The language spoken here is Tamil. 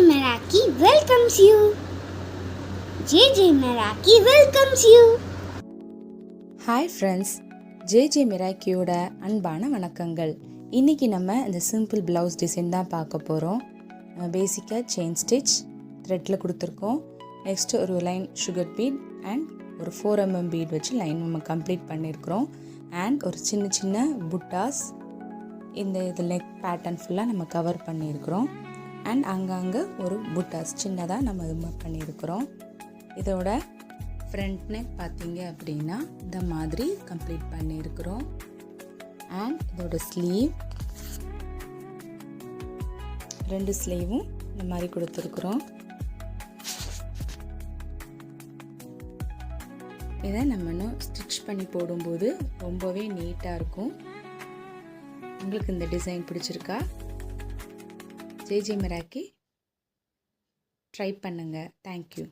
Meraki welcomes you. JJ Meraki welcomes you. Hi friends, JJ மிராக்கியோட அன்பான வணக்கங்கள். இன்றைக்கி நம்ம இந்த சிம்பிள் ப்ளவுஸ் டிசைன் தான் பார்க்க போகிறோம். பேசிக்காக செயின் ஸ்டிச் த்ரெட்டில் கொடுத்துருக்கோம். நெக்ஸ்ட்டு ஒரு லைன் சுகர் பீட் அண்ட் ஒரு 4mm பீட் வச்சு லைன் நம்ம கம்ப்ளீட் பண்ணியிருக்கிறோம். அண்ட் ஒரு சின்ன சின்ன புட்டாஸ் இது நெக் பேட்டர்ன் ஃபுல்லாக நம்ம கவர் பண்ணியிருக்கிறோம். அண்ட் அங்கங்கே ஒரு புட்டாஸ் சின்னதாக நம்ம இது பண்ணியிருக்கிறோம். இதோட ஃப்ரண்ட் நெக் பார்த்தீங்க அப்படின்னா இந்த மாதிரி கம்ப்ளீட் பண்ணியிருக்கிறோம். அண்ட் இதோட ஸ்லீவ் 2 ஸ்லீவும் இந்த மாதிரி கொடுத்துருக்குறோம். இதை நம்ம இன்னும் ஸ்டிச் பண்ணி போடும்போது ரொம்பவே நீட்டாக இருக்கும். உங்களுக்கு இந்த டிசைன் பிடிச்சிருக்கா? ஜேஜே மிராக்கி ட்ரை பண்ணுங்கள். தேங்க்யூ.